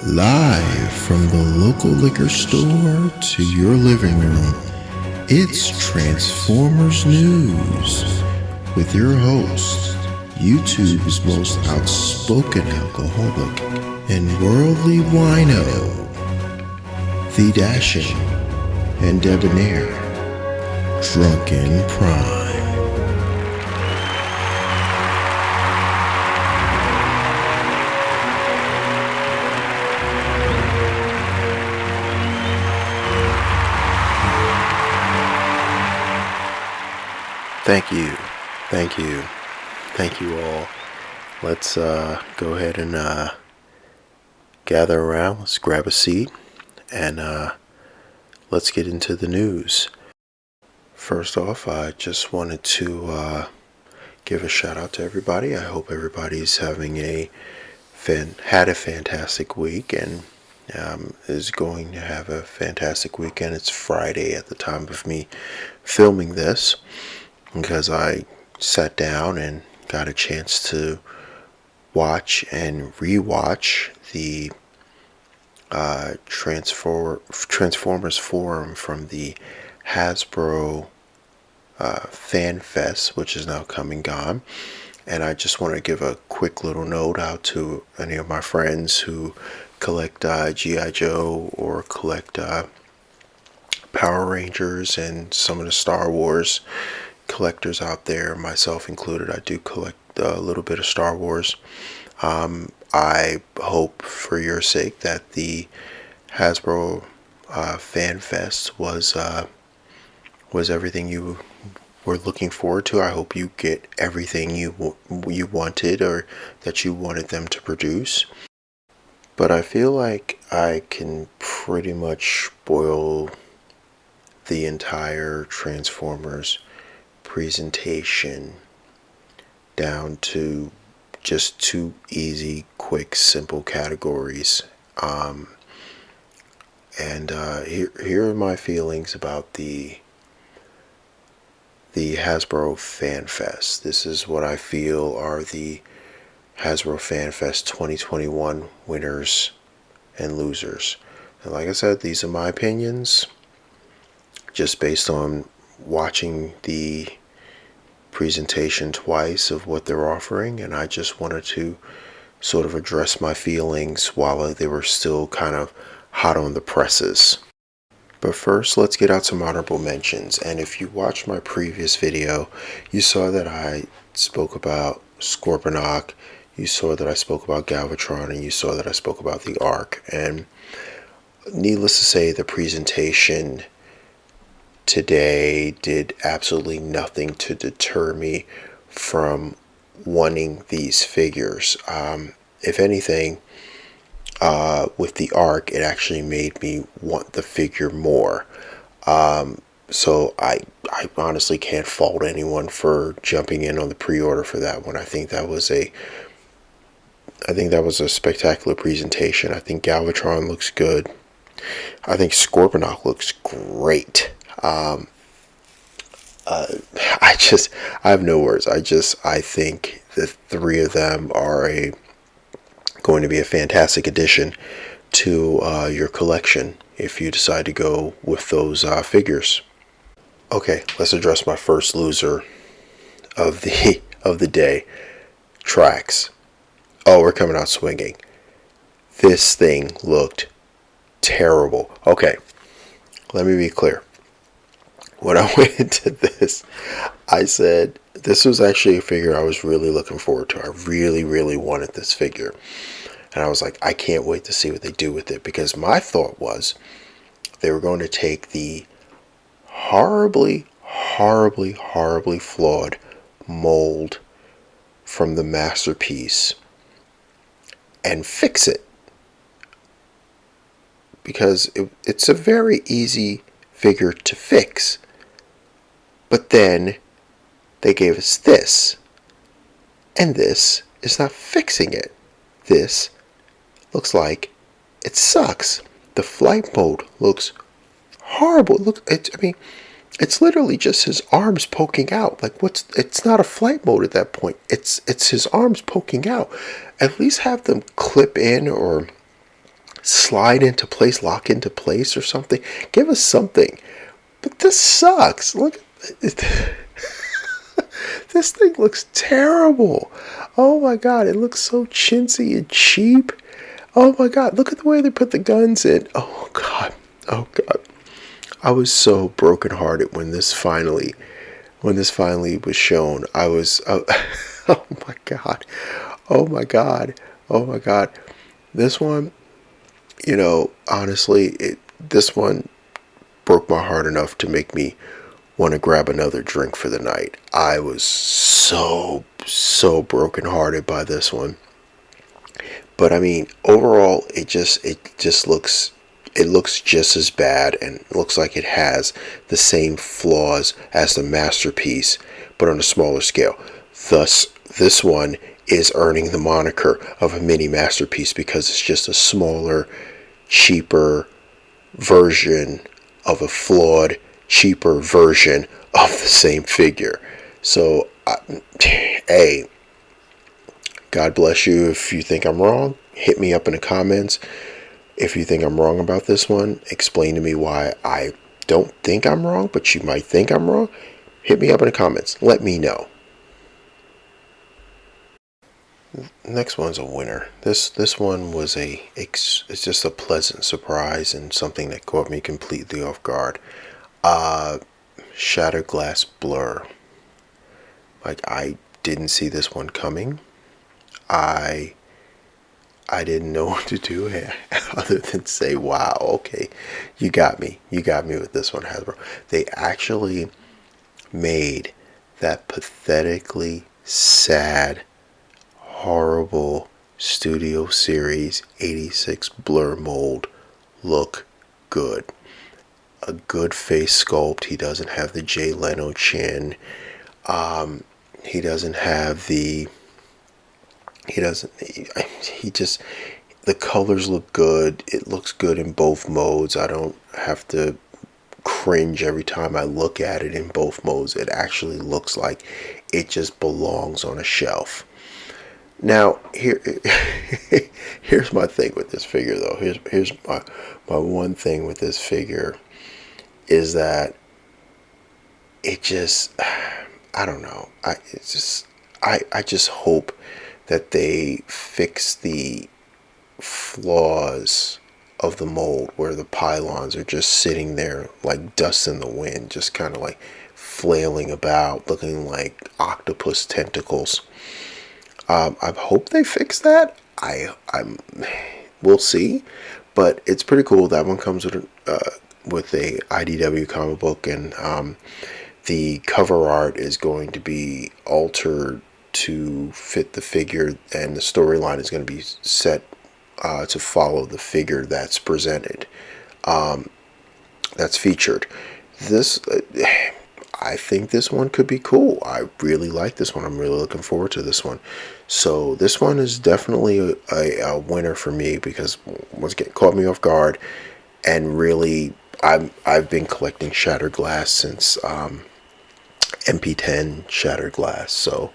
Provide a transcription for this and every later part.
Live from the local liquor store to your living room, it's Transformers News with your host, YouTube's most outspoken alcoholic and worldly wino, the dashing and debonair Drunken Prime. Thank you all. Let's go ahead and gather around. Let's grab a seat and let's get into the news. First off, I just wanted to give a shout out to everybody. I hope everybody's having had a fantastic week and is going to have a fantastic weekend. It's Friday at the time of me filming this, because I sat down and got a chance to watch and rewatch the Transformers Forum from the Hasbro Fan Fest, which is now come and gone. And I just want to give a quick little note out to any of my friends who collect G.I. Joe or collect Power Rangers and some of the Star Wars collectors out there, myself included. I do collect a little bit of Star Wars. I hope for your sake that the Hasbro Fan Fest was everything you were looking forward to. I hope you get everything you wanted, or that you wanted them to produce. But I feel like I can pretty much boil the entire Transformers presentation down to just two easy, quick, simple categories. Here are my feelings about the Hasbro Fan Fest. This is what I feel are the Hasbro Fan Fest 2021 winners and losers. And like I said, these are my opinions, just based on watching the presentation twice of what they're offering, and I just wanted to sort of address my feelings while they were still kind of hot on the presses. But first, let's get out some honorable mentions. And if you watched my previous video, you saw that I spoke about Scorponok, you saw that I spoke about Galvatron, and you saw that I spoke about the Ark. And needless to say, the presentation today did absolutely nothing to deter me from wanting these figures. If anything, with the Ark, it actually made me want the figure more. So I honestly can't fault anyone for jumping in on the pre-order for that one. I think that was a spectacular presentation. I think Galvatron looks good. I think Scorponok looks great. I have no words. I think the three of them are going to be a fantastic addition to your collection if you decide to go with those figures. Okay, let's address my first loser of the day, Trax. Oh, we're coming out swinging. This thing looked terrible. Okay, let me be clear. When I went into this, I said this was actually a figure I was really looking forward to. I really, really wanted this figure. And I was like, I can't wait to see what they do with it. Because my thought was they were going to take the horribly, horribly, horribly flawed mold from the Masterpiece and fix it. Because it's a very easy figure to fix. But then they gave us this. And this is not fixing it. This looks like it sucks. The flight mode looks horrible. It's literally just his arms poking out. Like, it's not a flight mode at that point. It's his arms poking out. At least have them clip in or slide into place, lock into place or something. Give us something. But this sucks. Look at this thing looks terrible. Oh my god, it looks so chintzy and cheap. Oh my god, look at the way they put the guns in. Oh god. Oh god. I was so brokenhearted when this finally was shown. I was oh my god. Oh my god. Oh my god. This one, honestly, this one broke my heart enough to make me want to grab another drink for the night. I was so brokenhearted by this one. But I mean, overall, it looks just as bad, and looks like it has the same flaws as the masterpiece, but on a smaller scale. Thus, this one is earning the moniker of a mini masterpiece because it's just a smaller, cheaper version of a flawed, cheaper version of the same figure. So, hey, God bless you. If you think I'm wrong, hit me up in the comments. If you think I'm wrong about this one, explain to me why I don't think I'm wrong, but you might think I'm wrong. Hit me up in the comments. Let me know. Next one's a winner. This one was it's just a pleasant surprise and something that caught me completely off guard. Shattered Glass Blur. Like, I didn't see this one coming. I didn't know what to do other than say, wow, okay, you got me with this one, Hasbro. They actually made that pathetically sad, horrible Studio Series 86 Blur mold look good. A good face sculpt. He doesn't have the Jay Leno chin. He doesn't have the... the colors look good. It looks good in both modes. I don't have to cringe every time I look at it in both modes. It actually looks like it just belongs on a shelf. Now, here's my thing with this figure, though. Here's my one thing with this figure is that it just, I don't know. I just hope that they fix the flaws of the mold where the pylons are just sitting there like dust in the wind, just kind of like flailing about, looking like octopus tentacles. I hope they fix that. We'll see, but it's pretty cool. That one comes with a IDW comic book, and the cover art is going to be altered to fit the figure, and the storyline is going to be set to follow the figure that's presented, that's featured. This, I think this one could be cool. I really like this one. I'm really looking forward to this one. So this one is definitely a winner for me because it caught me off guard, and really I've been collecting Shattered Glass since MP10 Shattered Glass. So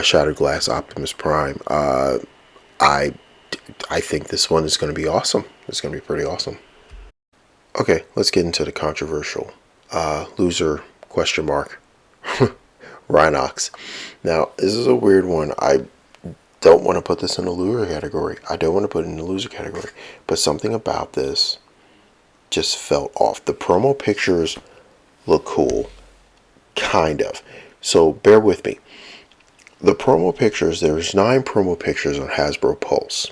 Shattered Glass Optimus Prime. I think this one is going to be awesome. It's going to be pretty awesome. Okay, let's get into the controversial loser question mark. Rhinox. Now, this is a weird one. I don't want to put this in the loser category. I don't want to put it in the loser category. But something about this just felt off. The promo pictures look cool. Kind of. So bear with me. The promo pictures, there's 9 promo pictures on Hasbro Pulse.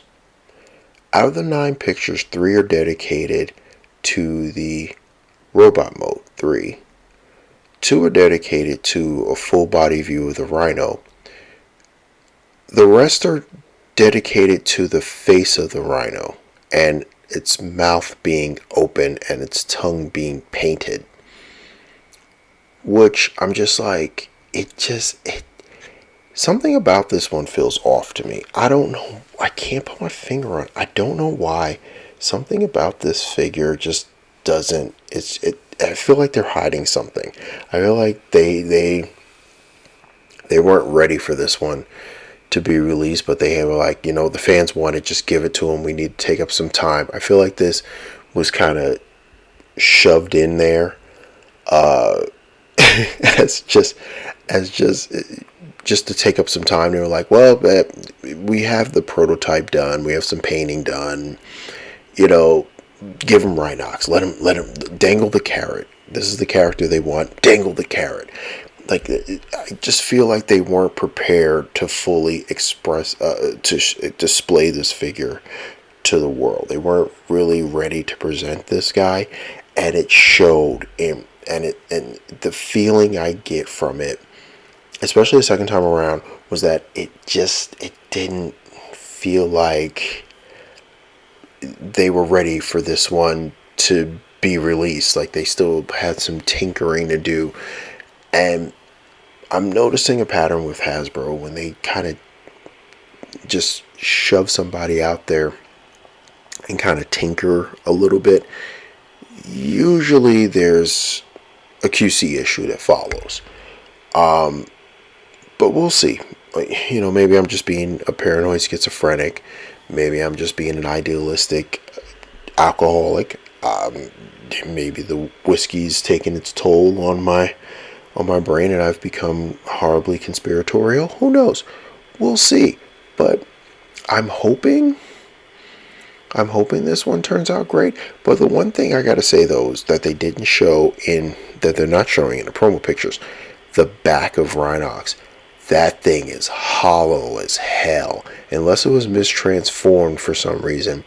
Out of the 9 pictures, 3 are dedicated to the robot mode. 3. 2 are dedicated to a full body view of the Rhino. The rest are dedicated to the face of the Rhino and its mouth being open and its tongue being painted. Which I'm just like, something about this one feels off to me. I don't know. I can't put my finger on it. I don't know why. Something about this figure just doesn't. I feel like they're hiding something. I feel like they weren't ready for this one to be released, but they were like, the fans want it, just give it to them. We need to take up some time. I feel like this was kind of shoved in there as just to take up some time. They were like, well, we have the prototype done, we have some painting done, give them Rhinox, let him dangle the carrot. This is the character they want, dangle the carrot. Like, I just feel like they weren't prepared to fully express, display this figure to the world. They weren't really ready to present this guy, and it showed. And the feeling I get from it, especially the second time around, was that it didn't feel like they were ready for this one to be released. Like, they still had some tinkering to do. And I'm noticing a pattern with Hasbro when they kind of just shove somebody out there and kind of tinker a little bit. Usually there's a QC issue that follows. But we'll see. Maybe I'm just being a paranoid schizophrenic. Maybe I'm just being an idealistic alcoholic. Maybe the whiskey's taking its toll on my brain and I've become horribly conspiratorial. Who knows? We'll see. But I'm hoping this one turns out great. But the one thing I gotta say, though, is that they didn't show that they're not showing in the promo pictures, the back of Rhinox. That thing is hollow as hell. Unless it was mistransformed for some reason.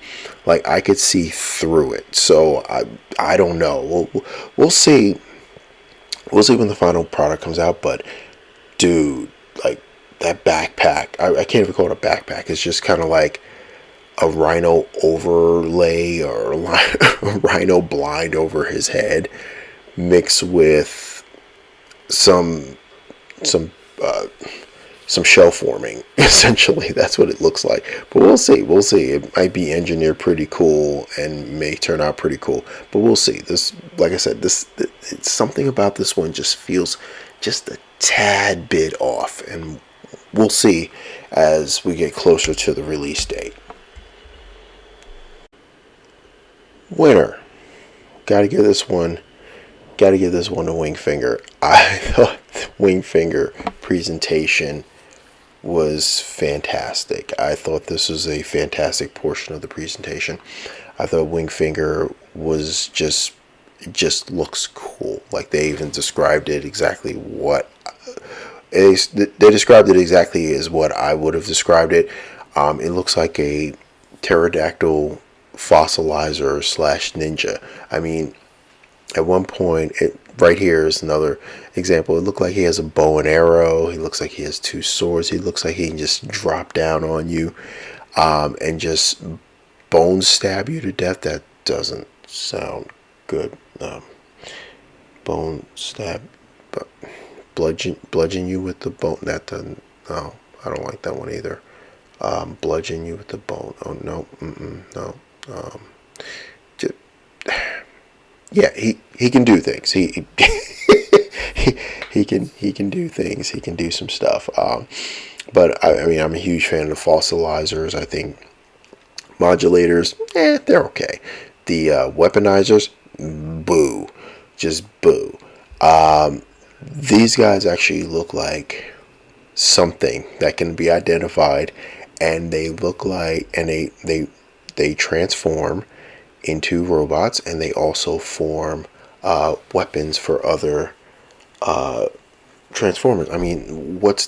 Like, I could see through it. So I don't know. We'll see. We'll see when the final product comes out. But dude, like, that backpack, I can't even call it a backpack. It's just kind of like a rhino overlay or a rhino blind over his head, mixed with some shell forming. Essentially, that's what it looks like. But we'll see. It might be engineered pretty cool and may turn out pretty cool. But we'll see. This, like I said, it's something about this one just feels just a tad bit off, and we'll see as we get closer to the release date. Winner. Gotta give this one to Wingfinger. I thought the Wingfinger presentation was fantastic. I thought this was a fantastic portion of the presentation. I thought Wingfinger was just looks cool. Like, they even described it exactly they described it exactly as what I would have described it. It looks like a pterodactyl fossilizer / ninja. I mean, at one point, right here is another example. It looked like he has a bow and arrow. He looks like he has 2 swords. He looks like he can just drop down on you and just bone stab you to death. That doesn't sound good. Bone stab, but bludgeon you with the bone. That doesn't. No, I don't like that one either. Bludgeon you with the bone. Oh no, no. Yeah, he can do things. He can do things. He can do some stuff. But I mean, I'm a huge fan of the fossilizers. I think modulators, they're okay. The weaponizers, boo, just boo. These guys actually look like something that can be identified, and they look like, and they transform into robots, and they also form weapons for other transformers. I mean, what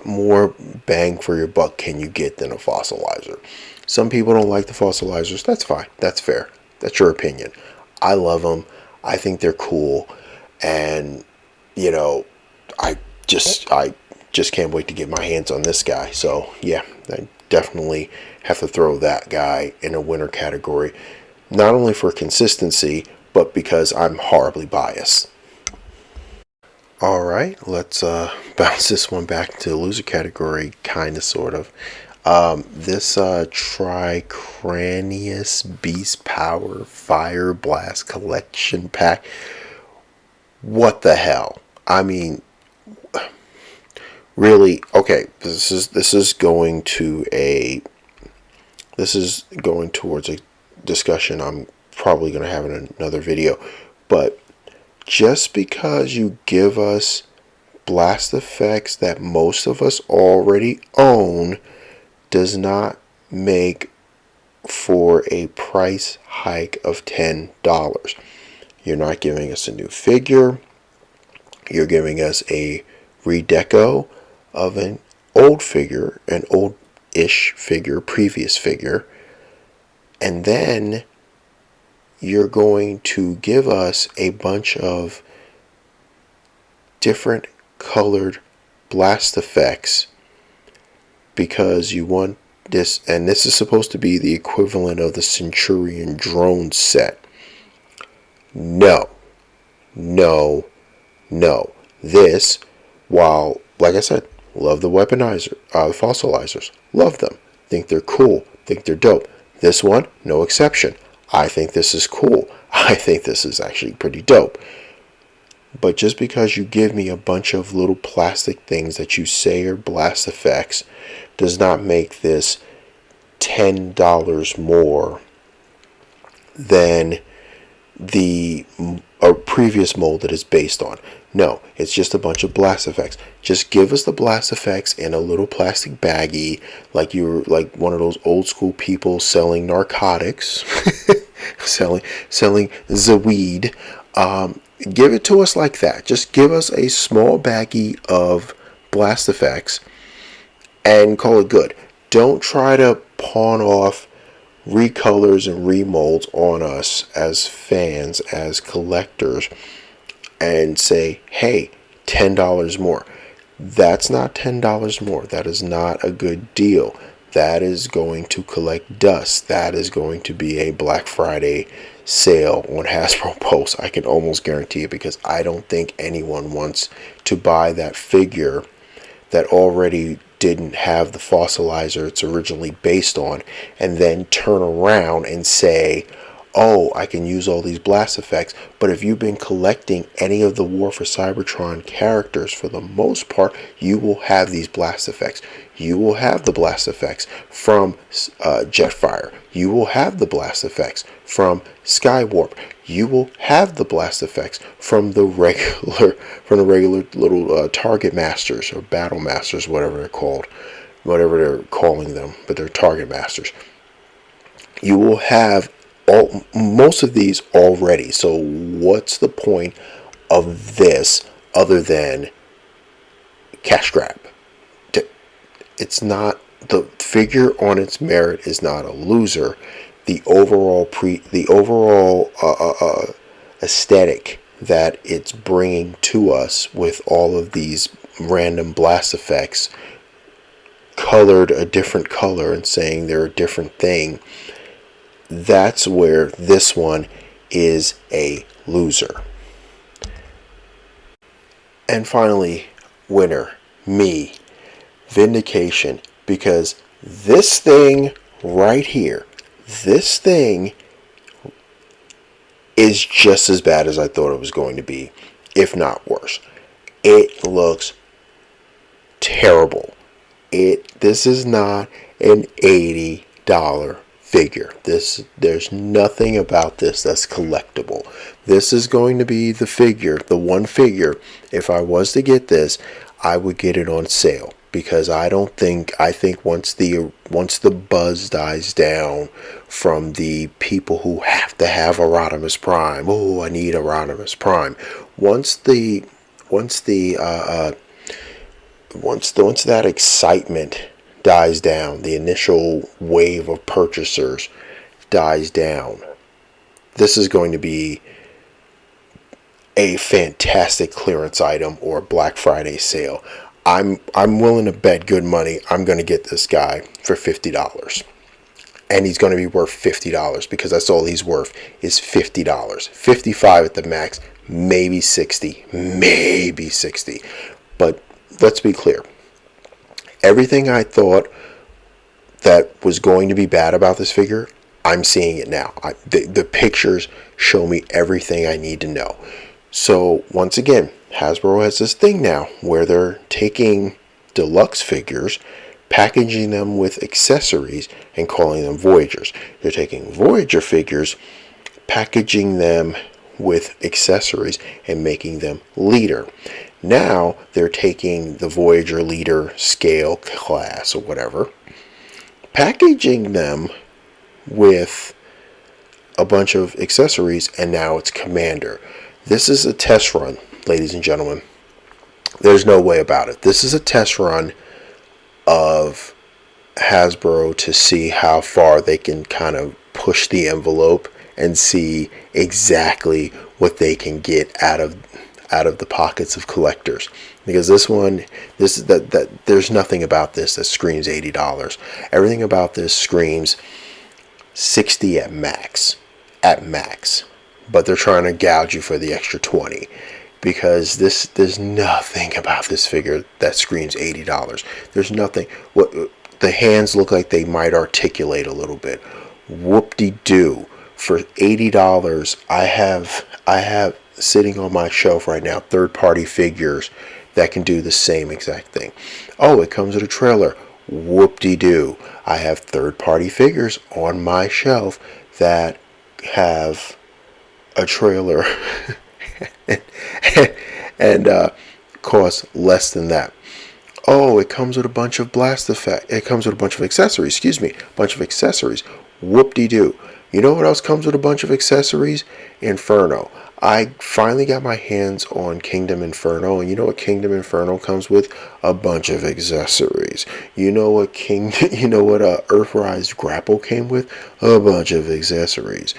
more bang for your buck can you get than a fossilizer? Some people don't like the fossilizers. That's fine. That's fair. That's your opinion. I love them. I think they're cool, and I just can't wait to get my hands on this guy. So yeah, I definitely have to throw that guy in a winner category, not only for consistency, but because I'm horribly biased. All right, let's bounce this one back to the loser category, kind of, sort of. This Tricranius Beast Power Fire Blast Collection Pack. What the hell? I mean, really, okay, this is going towards a discussion I'm probably going to have in another video. But just because you give us blast effects that most of us already own does not make for a price hike of $10. You're not giving us a new figure. You're giving us a redeco of an old figure, an old-ish figure, previous figure. And then you're going to give us a bunch of different colored blast effects because you want this, and this is supposed to be the equivalent of the Centurion drone set. No, no, no. This, while, like I said, love the weaponizer, the fossilizers, love them, think they're cool, think they're dope. This one, no exception. I think this is cool. I think this is actually pretty dope. But just because you give me a bunch of little plastic things that you say are blast effects does not make this $10 more than the previous mold that it's based on. No, it's just a bunch of blast effects. Just give us the blast effects in a little plastic baggie, like you're like one of those old school people selling narcotics, selling the weed. Give it to us like that. Just give us a small baggie of blast effects and call it good. Don't try to pawn off recolors and remolds on us as fans, as collectors, and say, hey, $10 more. That's not $10 more. That is not a good deal. That is going to collect dust. That is going to be a Black Friday sale on Hasbro Pulse. I can almost guarantee it, because I don't think anyone wants to buy that figure that already didn't have the fossilizer it's originally based on, and then turn around and say, oh, I can use all these blast effects. But if you've been collecting any of the War for Cybertron characters, for the most part, you will have these blast effects. You will have the blast effects from Jetfire. You will have the blast effects from Skywarp. You will have the blast effects from the regular little Target Masters or Battle Masters, whatever they're called, whatever they're calling them, but they're Target Masters. You will have most of these already. So what's the point of this other than cash grab? It's not, the figure on its merit is not a loser. The overall aesthetic that it's bringing to us with all of these random blast effects colored a different color and saying they're a different thing, that's where this one is a loser. And finally, winner, me, Vindication, because this thing right here, this thing is just as bad as I thought it was going to be, if not worse. It looks terrible. This is not an $80 figure. There's nothing about this that's collectible. This is going to be the figure, the one figure. If I was to get this, I would get it on sale, because I think once the buzz dies down from the people who have to have Rodimus Prime, oh, I need Rodimus Prime. Once that excitement dies down, the initial wave of purchasers dies down, this is going to be a fantastic clearance item or Black Friday sale. I'm willing to bet good money I'm going to get this guy for $50. And he's going to be worth $50, because that's all he's worth is $50. $55 at the max, maybe $60. But let's be clear. Everything I thought that was going to be bad about this figure, I'm seeing it now. The pictures show me everything I need to know. So once again, Hasbro has this thing now where they're taking deluxe figures, packaging them with accessories, and calling them Voyagers. They're taking Voyager figures, packaging them with accessories, and making them Leader. Now they're taking the Voyager Leader scale class or whatever, packaging them with a bunch of accessories, and now it's Commander. This is a test run, ladies and gentlemen. There's no way about it. This is a test run of Hasbro to see how far they can kind of push the envelope and see exactly what they can get out of the pockets of collectors. Because there's nothing about this that screams $80. Everything about this screams $60 at max. But they're trying to gouge you for the extra $20. Because there's nothing about this figure that screams $80. There's nothing. What the hands look like they might articulate a little bit. Whoop-de-doo. For $80, I have sitting on my shelf right now third-party figures that can do the same exact thing. Oh, it comes with a trailer. Whoop-de-doo. I have third-party figures on my shelf that have a trailer and cost less than that. Oh, it comes with a bunch of blast effect. It comes with a bunch of accessories. Excuse me, bunch of accessories. Whoop-de-doo. You know what else comes with a bunch of accessories? Inferno. I finally got my hands on Kingdom Inferno, and you know what Kingdom Inferno comes with? A bunch of accessories. You know what Earthrise Grapple came with? A bunch of accessories.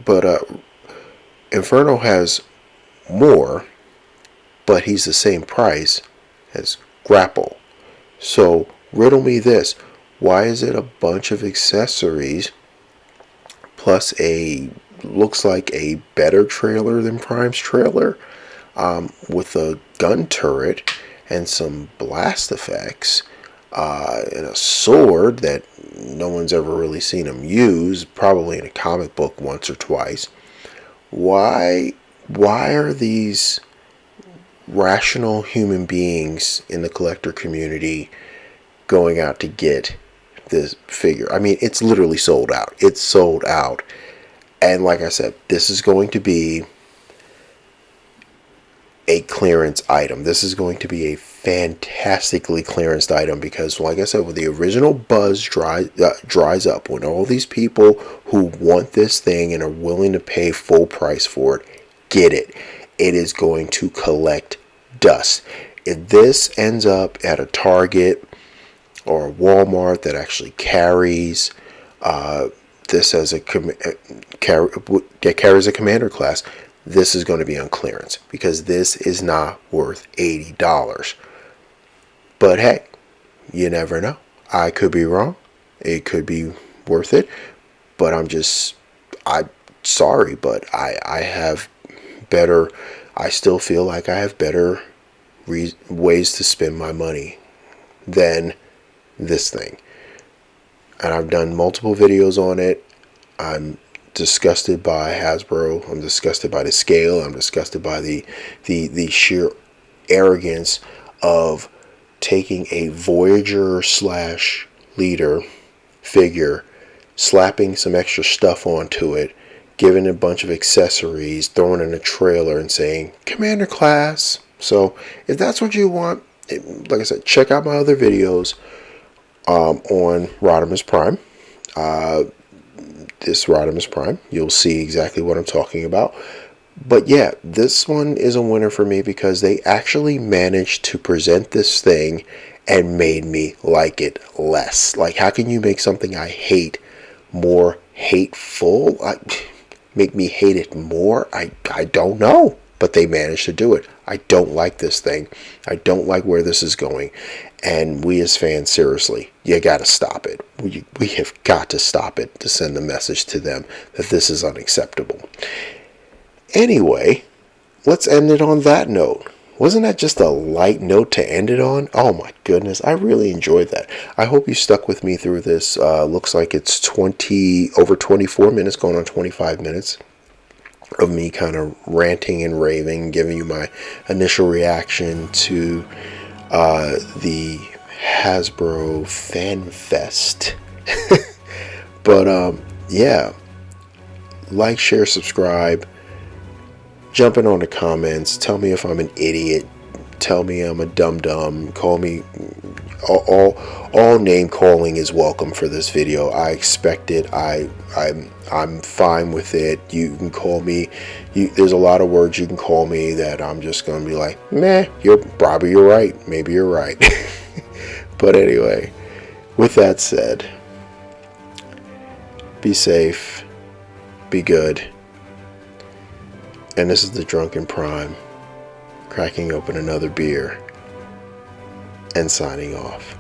But Inferno has more, but he's the same price as Grapple. So riddle me this. Why is it a bunch of accessories plus looks like a better trailer than Prime's trailer, with a gun turret and some blast effects, and a sword that no one's ever really seen him use, probably in a comic book once or twice? Why are these rational human beings in the collector community going out to get this figure? I mean, it's literally sold out. It's sold out. And like I said, this is going to be a clearance item. This is going to be a fantastically clearanced item because, like I said, when the original buzz dries up, when all these people who want this thing and are willing to pay full price for it get it, it is going to collect dust. If this ends up at a Target or a Walmart that actually carries this as carries a commander class, this is going to be on clearance because this is not worth $80. But hey, you never know. I could be wrong. It could be worth it. But I'm sorry, but I have better. I still feel like I have better ways to spend my money than this thing. And I've done multiple videos on it. I'm disgusted by Hasbro. I'm disgusted by the scale. I'm disgusted by the sheer arrogance of taking a Voyager / Leader figure, slapping some extra stuff onto it, giving it a bunch of accessories, throwing in a trailer and saying, Commander class. So if that's what you want, like I said, check out my other videos on Rodimus Prime. This Rodimus Prime, you'll see exactly what I'm talking about. But yeah, this one is a winner for me because they actually managed to present this thing and made me like it less. Like, how can you make something I hate more hateful? Make me hate it more? I don't know. But they managed to do it. I don't like this thing. I don't like where this is going. And we as fans, seriously, you got to stop it. We have got to stop it to send the message to them that this is unacceptable. Anyway, let's end it on that note. Wasn't that just a light note to end it on? Oh my goodness, I really enjoyed that. I hope you stuck with me through this. Looks like it's over 24 minutes, going on 25 minutes of me kind of ranting and raving, giving you my initial reaction to the Hasbro Fan Fest. But yeah, like, share, subscribe, jump in on the comments, tell me if I'm an idiot, tell me I'm a dum-dum, call me, all name calling is welcome for this video. I expect it. I'm fine with it. You can call me, there's a lot of words you can call me that I'm just gonna be like, meh, you're right, maybe you're right. But anyway, with that said, be safe, be good. And this is the Drunken Prime, cracking open another beer and signing off.